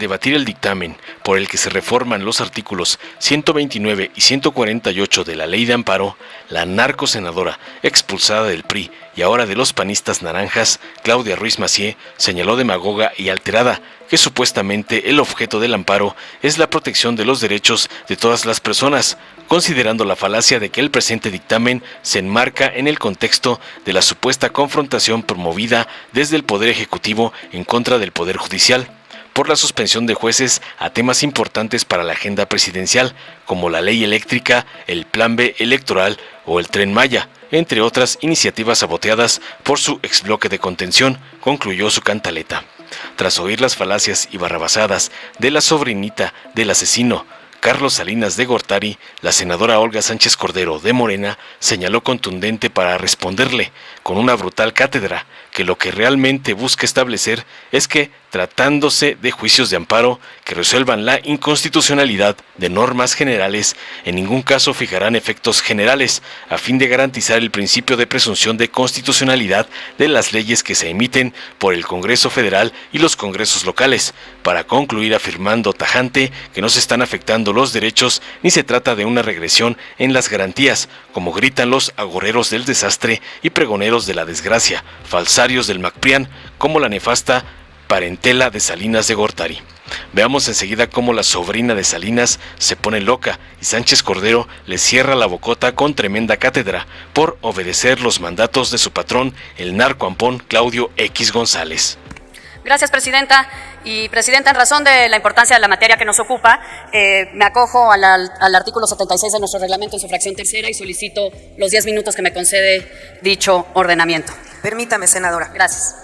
debatir el dictamen por el que se reforman los artículos 129 y 148 de la Ley de Amparo, la narcosenadora expulsada del PRI y ahora de los panistas naranjas, Claudia Ruiz Massieu, señaló demagoga y alterada que supuestamente el objeto del amparo es la protección de los derechos de todas las personas, considerando la falacia de que el presente dictamen se enmarca en el contexto de la supuesta confrontación promovida desde el Poder Ejecutivo en contra del Poder Judicial, por la suspensión de jueces a temas importantes para la agenda presidencial, como la ley eléctrica, el Plan B electoral o el Tren Maya, entre otras iniciativas saboteadas por su exbloque de contención, concluyó su cantaleta. Tras oír las falacias y barrabasadas de la sobrinita del asesino, Carlos Salinas de Gortari, la senadora Olga Sánchez Cordero de Morena señaló contundente para responderle con una brutal cátedra que lo que realmente busca establecer es que, tratándose de juicios de amparo que resuelvan la inconstitucionalidad de normas generales, en ningún caso fijarán efectos generales a fin de garantizar el principio de presunción de constitucionalidad de las leyes que se emiten por el Congreso Federal y los congresos locales, para concluir afirmando tajante que no se están afectando los derechos ni se trata de una regresión en las garantías, como gritan los agoreros del desastre y pregoneros de la desgracia, falsarios del MacPrián, como la nefasta parentela de Salinas de Gortari. Veamos enseguida cómo la sobrina de Salinas se pone loca y Sánchez Cordero le cierra la bocota con tremenda cátedra por obedecer los mandatos de su patrón, el narcoampón Claudio X González. Gracias, Presidenta. Y, Presidenta, en razón de la importancia de la materia que nos ocupa, me acojo al artículo 76 de nuestro reglamento en su fracción tercera y solicito los 10 minutos que me concede dicho ordenamiento. Permítame, senadora. Gracias.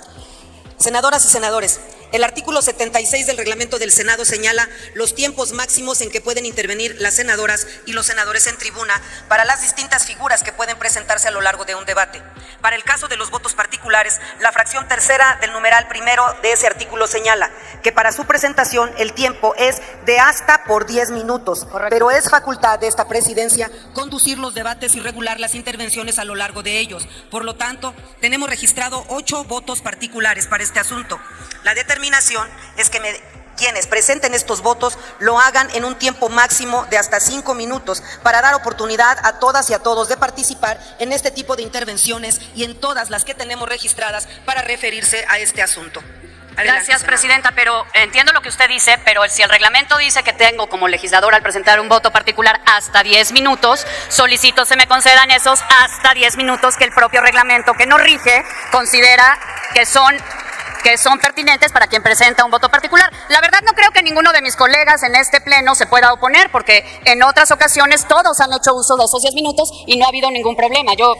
Senadoras y senadores, el artículo 76 del reglamento del Senado señala los tiempos máximos en que pueden intervenir las senadoras y los senadores en tribuna para las distintas figuras que pueden presentarse a lo largo de un debate. Para el caso de los votos particulares, la fracción tercera del numeral primero de ese artículo señala que para su presentación el tiempo es de hasta por 10 minutos, correcto, pero es facultad de esta presidencia conducir los debates y regular las intervenciones a lo largo de ellos. Por lo tanto, tenemos registrado 8 votos particulares para este asunto. La determinación es que quienes presenten estos votos lo hagan en un tiempo máximo de hasta 5 minutos para dar oportunidad a todas y a todos de participar en este tipo de intervenciones y en todas las que tenemos registradas para referirse a este asunto. Adelante, gracias, senadora. Presidenta, pero entiendo lo que usted dice, pero si el reglamento dice que tengo como legisladora al presentar un voto particular hasta 10 minutos, solicito se me concedan esos hasta 10 minutos que el propio reglamento que nos rige considera que son pertinentes para quien presenta un voto particular. La verdad no creo que ninguno de mis colegas en este pleno se pueda oponer, porque en otras ocasiones todos han hecho uso de esos 10 minutos y no ha habido ningún problema. Yo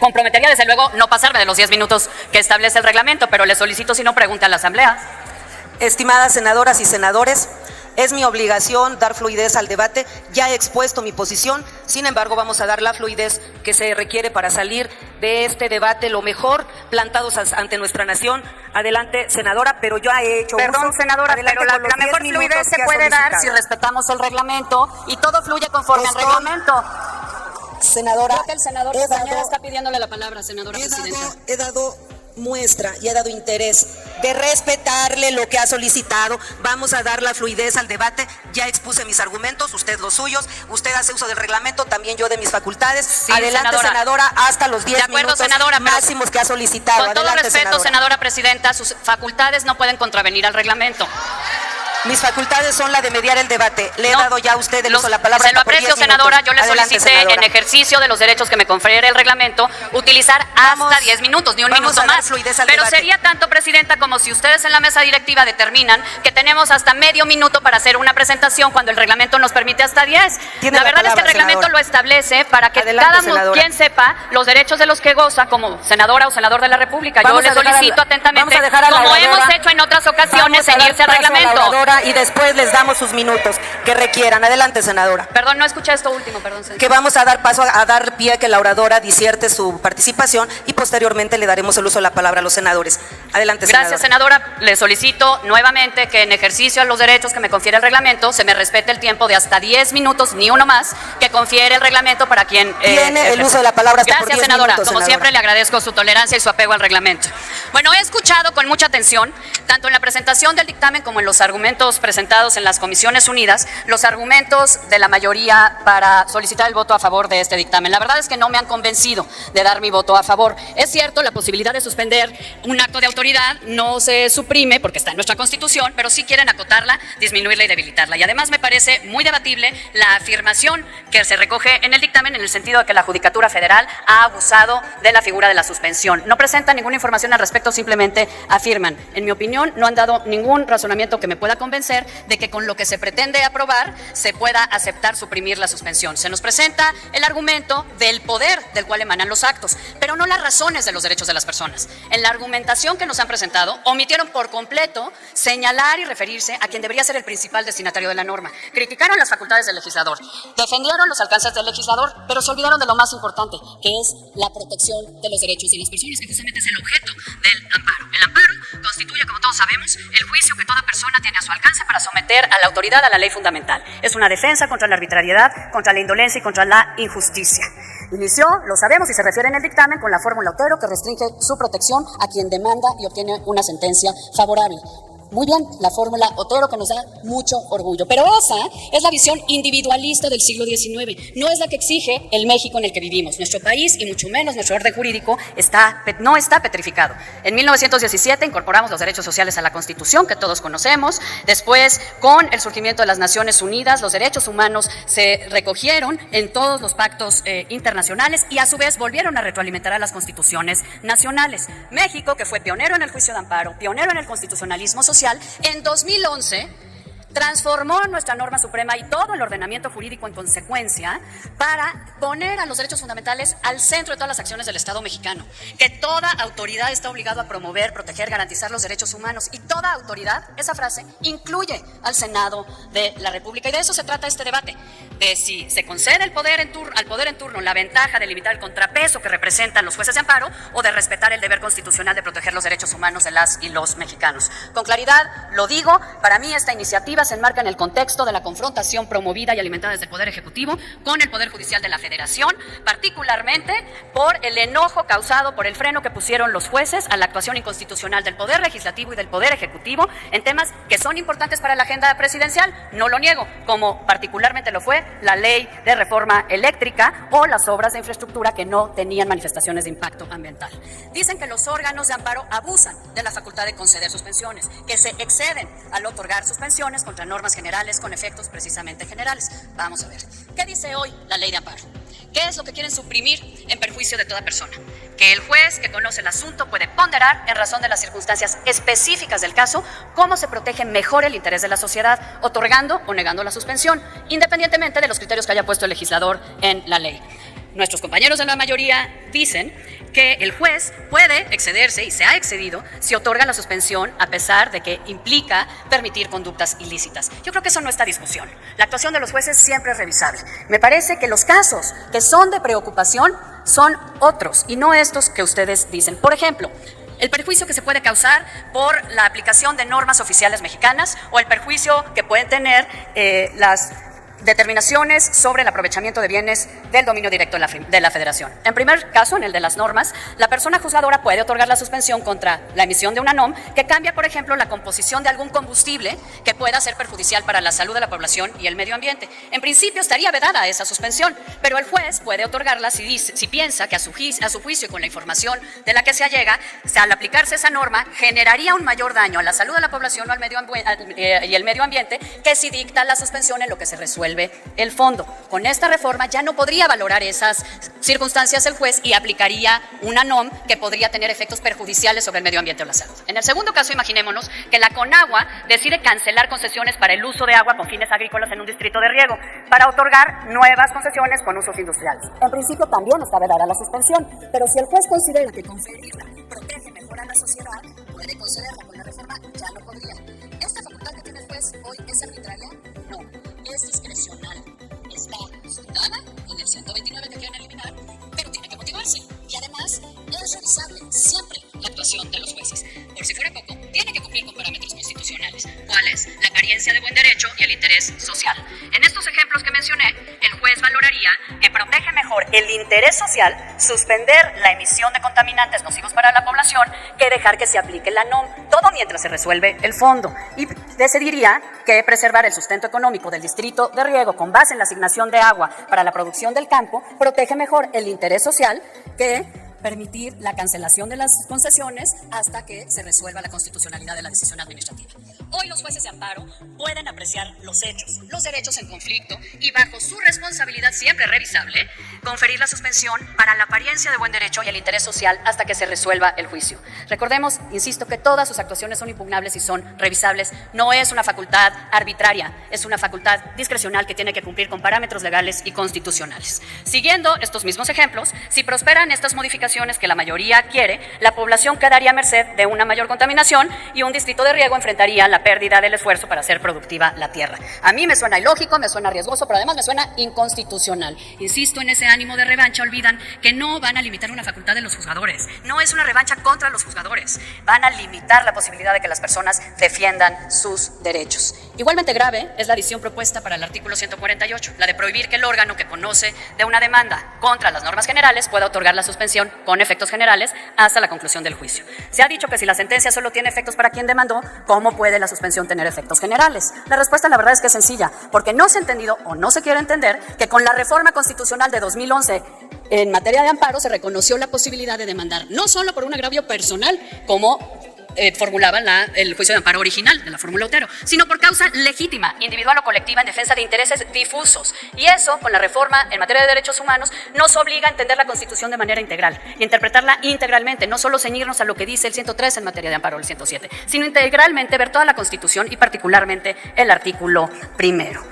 comprometería desde luego no pasarme de los 10 minutos que establece el reglamento, pero le solicito si no pregunte a la Asamblea. Estimadas senadoras y senadores, es mi obligación dar fluidez al debate. Ya he expuesto mi posición, sin embargo vamos a dar la fluidez que se requiere para salir de este debate lo mejor plantados ante nuestra nación. Adelante, senadora, pero yo he hecho Perdón, uso. senadora, Adelante, pero con la mejor fluidez se puede dar si respetamos el reglamento y todo fluye conforme al reglamento. Senadora, Creo que el senador Castañeda está pidiéndole la palabra, senadora presidenta. He dado muestra y he dado interés de respetarle lo que ha solicitado. Vamos a dar la fluidez al debate. Ya expuse mis argumentos, usted los suyos, usted hace uso del reglamento, también yo de mis facultades. Sí, adelante, senadora, hasta los 10 minutos senadora, máximos que ha solicitado. Con todo adelante, respeto, senadora presidenta, sus facultades no pueden contravenir al reglamento. Mis facultades son la de mediar el debate. Le he dado ya a usted el uso de la palabra. Se lo aprecio, senadora. Yo le solicité, en ejercicio de los derechos que me confiere el reglamento, utilizar hasta 10 minutos, ni un minuto más. Pero sería tanto, presidenta, como si ustedes en la mesa directiva determinan que tenemos hasta medio minuto para hacer una presentación cuando el reglamento nos permite hasta 10. La verdad es que el reglamento lo establece para que cada quien sepa los derechos de los que goza como senadora o senador de la República. Yo le solicito atentamente, como hemos hecho en otras ocasiones, ceñirse al reglamento. Y después les damos sus minutos que requieran. Adelante, senadora. Perdón, no escuché esto último, perdón. Que vamos a dar paso a dar pie a que la oradora disierte su participación y posteriormente le daremos el uso de la palabra a los senadores. Adelante, senadora. Gracias, senadora. Le solicito nuevamente que en ejercicio a los derechos que me confiere el reglamento se me respete el tiempo de hasta 10 minutos, ni uno más, que confiere el reglamento para quien... Tiene el uso de la palabra hasta por 10 senadora. minutos, Como senadora. Siempre le agradezco su tolerancia y su apego al reglamento. Bueno, he escuchado con mucha atención, tanto en la presentación del dictamen como en los argumentos presentados en las Comisiones Unidas, los argumentos de la mayoría para solicitar el voto a favor de este dictamen. La verdad es que no me han convencido de dar mi voto a favor. Es cierto, la posibilidad de suspender un acto de autoridad no se suprime porque está en nuestra Constitución, pero sí quieren acotarla, disminuirla y debilitarla. Y además me parece muy debatible la afirmación que se recoge en el dictamen en el sentido de que la Judicatura Federal ha abusado de la figura de la suspensión. No presentan ninguna información al respecto, simplemente afirman. En mi opinión, no han dado ningún razonamiento que me pueda convencer de que con lo que se pretende aprobar se pueda aceptar suprimir la suspensión. Se nos presenta el argumento del poder del cual emanan los actos, pero no las razones de los derechos de las personas. En la argumentación que nos han presentado, omitieron por completo señalar y referirse a quien debería ser el principal destinatario de la norma. Criticaron las facultades del legislador, defendieron los alcances del legislador, pero se olvidaron de lo más importante, que es la protección de los derechos de las personas, que justamente es el objeto del amparo. El amparo constituye, como todos sabemos, el juicio que toda persona tiene a su alcance para someter a la autoridad a la ley fundamental. Es una defensa contra la arbitrariedad, contra la indolencia y contra la injusticia. Inició, lo sabemos, y se refiere en el dictamen con la fórmula Otero, que restringe su protección a quien demanda y obtiene una sentencia favorable. Muy bien, la fórmula Otero, que nos da mucho orgullo. Pero esa es la visión individualista del siglo XIX. No es la que exige el México en el que vivimos. Nuestro país, y mucho menos nuestro orden jurídico, no está petrificado. En 1917 incorporamos los derechos sociales a la Constitución, que todos conocemos. Después, con el surgimiento de las Naciones Unidas, los derechos humanos se recogieron en todos los pactos internacionales y a su vez volvieron a retroalimentar a las constituciones nacionales. México, que fue pionero en el juicio de amparo, pionero en el constitucionalismo social, en 2011 transformó nuestra norma suprema y todo el ordenamiento jurídico en consecuencia para poner a los derechos fundamentales al centro de todas las acciones del Estado mexicano, que toda autoridad está obligada a promover, proteger, garantizar los derechos humanos, y toda autoridad, esa frase, incluye al Senado de la República, y de eso se trata este debate, de si se concede al poder en turno la ventaja de limitar el contrapeso que representan los jueces de amparo o de respetar el deber constitucional de proteger los derechos humanos de las y los mexicanos. Con claridad lo digo, para mí esta iniciativa se enmarca en el contexto de la confrontación promovida y alimentada desde el Poder Ejecutivo con el Poder Judicial de la Federación, particularmente por el enojo causado por el freno que pusieron los jueces a la actuación inconstitucional del Poder Legislativo y del Poder Ejecutivo en temas que son importantes para la agenda presidencial, no lo niego, como particularmente lo fue la ley de reforma eléctrica o las obras de infraestructura que no tenían manifestaciones de impacto ambiental. Dicen que los órganos de amparo abusan de la facultad de conceder suspensiones, que se exceden al otorgar suspensiones contra normas generales con efectos precisamente generales. Vamos a ver, ¿qué dice hoy la ley de amparo? ¿Qué es lo que quieren suprimir en perjuicio de toda persona? Que el juez que conoce el asunto puede ponderar en razón de las circunstancias específicas del caso cómo se protege mejor el interés de la sociedad, otorgando o negando la suspensión, independientemente de los criterios que haya puesto el legislador en la ley. Nuestros compañeros de la mayoría dicen que el juez puede excederse, y se ha excedido, si otorga la suspensión a pesar de que implica permitir conductas ilícitas. Yo creo que eso no está en discusión. La actuación de los jueces siempre es revisable. Me parece que los casos que son de preocupación son otros y no estos que ustedes dicen. Por ejemplo, el perjuicio que se puede causar por la aplicación de normas oficiales mexicanas o el perjuicio que pueden tener las determinaciones sobre el aprovechamiento de bienes del dominio directo de la Federación. En primer caso, en el de las normas, la persona juzgadora puede otorgar la suspensión contra la emisión de una NOM que cambia, por ejemplo, la composición de algún combustible que pueda ser perjudicial para la salud de la población y el medio ambiente. En principio estaría vedada esa suspensión, pero el juez puede otorgarla si piensa que a su juicio y con la información de la que se allega, al aplicarse esa norma, generaría un mayor daño a la salud de la población o al y el medio ambiente que si dicta la suspensión en lo que se resuelve el fondo. Con esta reforma ya no podría valorar esas circunstancias el juez y aplicaría una NOM que podría tener efectos perjudiciales sobre el medio ambiente o la salud. En el segundo caso, imaginémonos que la Conagua decide cancelar concesiones para el uso de agua con fines agrícolas en un distrito de riego para otorgar nuevas concesiones con usos industriales. En principio también está vedada la suspensión, pero si el juez considera que conferirla protege mejor a la sociedad, puede concederla. Con la reforma ya no podría. ¿Esta facultad que tiene el juez hoy es arbitraria? No. Es discrecional, está fundada en el 129 que quieren eliminar, pero tiene que motivarse y además es revisable siempre la actuación de los jueces. Por si fuera poco, tiene que cumplir con parámetros constitucionales, cuáles la carencia de buen derecho y el interés social. En estos ejemplos que mencioné, el juez valoraría que protege mejor mejor el interés social suspender la emisión de contaminantes nocivos para la población que dejar que se aplique la NOM, todo mientras se resuelve el fondo. Y decidiría que preservar el sustento económico del distrito de riego con base en la asignación de agua para la producción del campo protege mejor el interés social que permitir la cancelación de las concesiones hasta que se resuelva la constitucionalidad de la decisión administrativa. Hoy los jueces de amparo pueden apreciar los hechos, los derechos en conflicto y bajo su responsabilidad siempre revisable, conferir la suspensión para la apariencia de buen derecho y el interés social hasta que se resuelva el juicio. Recordemos, insisto, que todas sus actuaciones son impugnables y son revisables. No es una facultad arbitraria, es una facultad discrecional que tiene que cumplir con parámetros legales y constitucionales. Siguiendo estos mismos ejemplos, si prosperan estas modificaciones que la mayoría quiere, la población quedaría a merced de una mayor contaminación y un distrito de riego enfrentaría la pérdida del esfuerzo para hacer productiva la tierra. A mí me suena ilógico, me suena riesgoso, pero además me suena inconstitucional. Insisto, en ese ánimo de revancha olvidan que no van a limitar una facultad de los juzgadores. No es una revancha contra los juzgadores. Van a limitar la posibilidad de que las personas defiendan sus derechos. Igualmente grave es la adición propuesta para el artículo 148, la de prohibir que el órgano que conoce de una demanda contra las normas generales pueda otorgar la suspensión con efectos generales hasta la conclusión del juicio. Se ha dicho que si la sentencia solo tiene efectos para quien demandó, ¿cómo puede la suspensión tener efectos generales? La respuesta, la verdad, es que es sencilla, porque no se ha entendido o no se quiere entender que con la reforma constitucional de 2011 en materia de amparo se reconoció la posibilidad de demandar no solo por un agravio personal, como formulaba el juicio de amparo original de la fórmula Otero, sino por causa legítima, individual o colectiva en defensa de intereses difusos. Y eso, con la reforma en materia de derechos humanos, nos obliga a entender la Constitución de manera integral y interpretarla integralmente, no solo ceñirnos a lo que dice el 103 en materia de amparo o el 107, sino integralmente ver toda la Constitución y particularmente el artículo primero.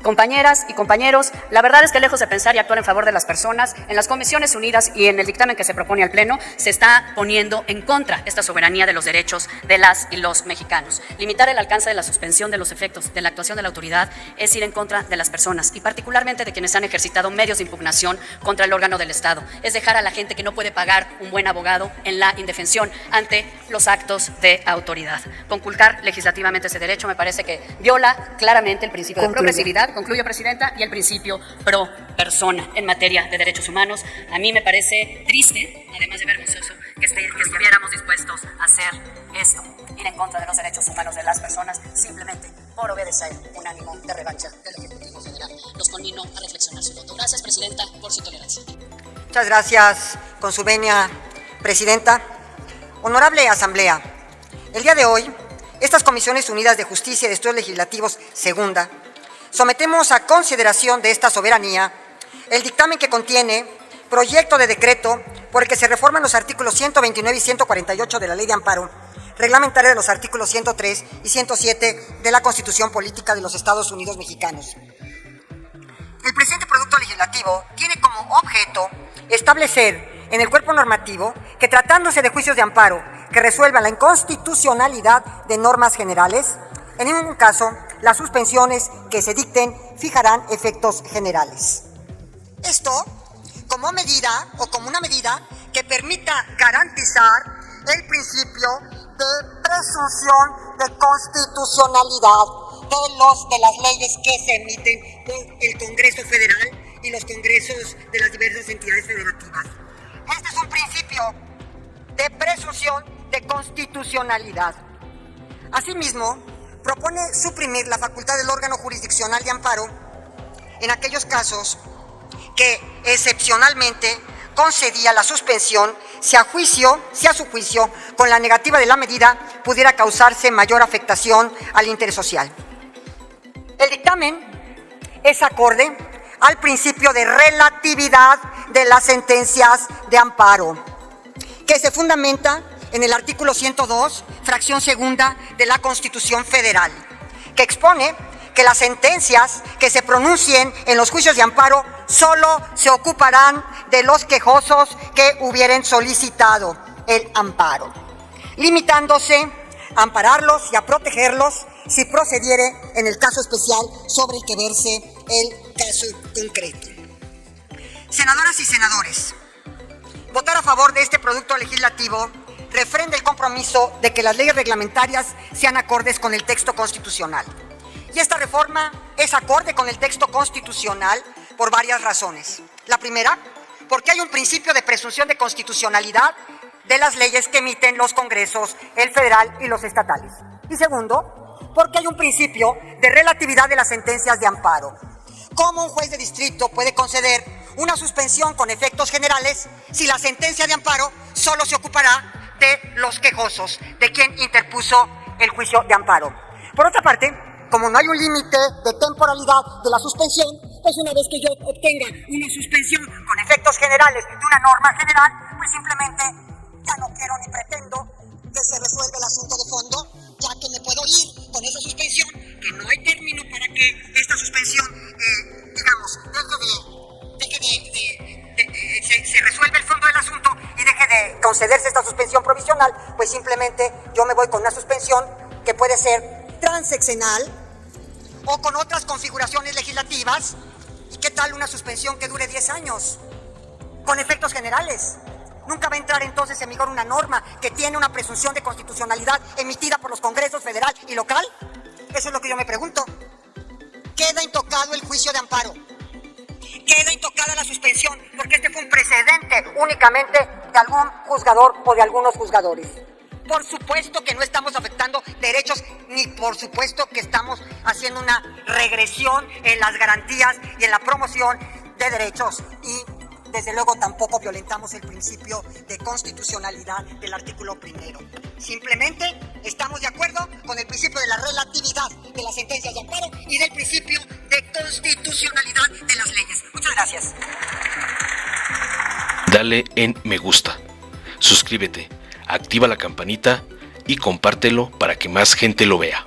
Compañeras y compañeros, la verdad es que lejos de pensar y actuar en favor de las personas, en las Comisiones Unidas y en el dictamen que se propone al Pleno, se está poniendo en contra esta soberanía de los derechos de las y los mexicanos. Limitar el alcance de la suspensión de los efectos de la actuación de la autoridad es ir en contra de las personas y particularmente de quienes han ejercitado medios de impugnación contra el órgano del Estado. Es dejar a la gente que no puede pagar un buen abogado en la indefensión ante los actos de autoridad. Conculcar legislativamente ese derecho me parece que viola claramente el principio de progresividad. Concluyo, Presidenta, y el principio pro persona en materia de derechos humanos. A mí me parece triste, además de vergonzoso, que estuviéramos dispuestos a hacer esto, ir en contra de los derechos humanos de las personas, simplemente por obedecer un ánimo de revancha del Ejecutivo Federal. Los conmino a reflexionar su voto. Gracias, Presidenta, por su tolerancia. Muchas gracias, con su venia, Presidenta. Honorable Asamblea, el día de hoy, estas Comisiones Unidas de Justicia y de Estudios Legislativos, segunda, sometemos a consideración de esta soberanía el dictamen que contiene proyecto de decreto por el que se reforman los artículos 129 y 148 de la Ley de Amparo, reglamentaria de los artículos 103 y 107 de la Constitución Política de los Estados Unidos Mexicanos. El presente producto legislativo tiene como objeto establecer en el cuerpo normativo que, tratándose de juicios de amparo que resuelvan la inconstitucionalidad de normas generales, en ningún caso las suspensiones que se dicten fijarán efectos generales. Esto como medida o como una medida que permita garantizar el principio de presunción de constitucionalidad de las leyes que se emiten por el Congreso Federal y los congresos de las diversas entidades federativas. Este es un principio de presunción de constitucionalidad. Asimismo, propone suprimir la facultad del órgano jurisdiccional de amparo en aquellos casos que excepcionalmente concedía la suspensión si a su juicio, con la negativa de la medida pudiera causarse mayor afectación al interés social. El dictamen es acorde al principio de relatividad de las sentencias de amparo, que se fundamenta en el artículo 102, fracción segunda de la Constitución Federal, que expone que las sentencias que se pronuncien en los juicios de amparo solo se ocuparán de los quejosos que hubieren solicitado el amparo, limitándose a ampararlos y a protegerlos si procediere en el caso especial sobre el que verse el caso concreto. Senadoras y senadores, votar a favor de este producto legislativo refrenda el compromiso de que las leyes reglamentarias sean acordes con el texto constitucional. Y esta reforma es acorde con el texto constitucional por varias razones. La primera, porque hay un principio de presunción de constitucionalidad de las leyes que emiten los congresos, el federal y los estatales. Y segundo, porque hay un principio de relatividad de las sentencias de amparo. ¿Cómo un juez de distrito puede conceder una suspensión con efectos generales si la sentencia de amparo solo se ocupará de los quejosos, de quien interpuso el juicio de amparo? Por otra parte, como no hay un límite de temporalidad de la suspensión, pues una vez que yo obtenga una suspensión con efectos generales de una norma general, pues simplemente ya no quiero ni pretendo que se resuelva el asunto de fondo, ya que me puedo ir con esa suspensión, que no hay término para que esta suspensión, se resuelva el fondo del asunto y deje de concederse esta suspensión provisional, pues simplemente yo me voy con una suspensión que puede ser transeccional o con otras configuraciones legislativas. ¿Y qué tal una suspensión que dure 10 años? Con efectos generales. Nunca va a entrar entonces en vigor una norma que tiene una presunción de constitucionalidad emitida por los congresos federal y local. Eso es lo que yo me pregunto. Queda intocado el juicio de amparo. Queda intocada la suspensión, porque este fue un precedente únicamente de algún juzgador o de algunos juzgadores. Por supuesto que no estamos afectando derechos, ni por supuesto que estamos haciendo una regresión en las garantías y en la promoción de derechos. Y desde luego tampoco violentamos el principio de constitucionalidad del artículo primero. Simplemente estamos de acuerdo con el principio de la relatividad de las sentencias de amparo y del principio de constitucionalidad de las leyes. Muchas gracias. Dale en me gusta, suscríbete, activa la campanita y compártelo para que más gente lo vea.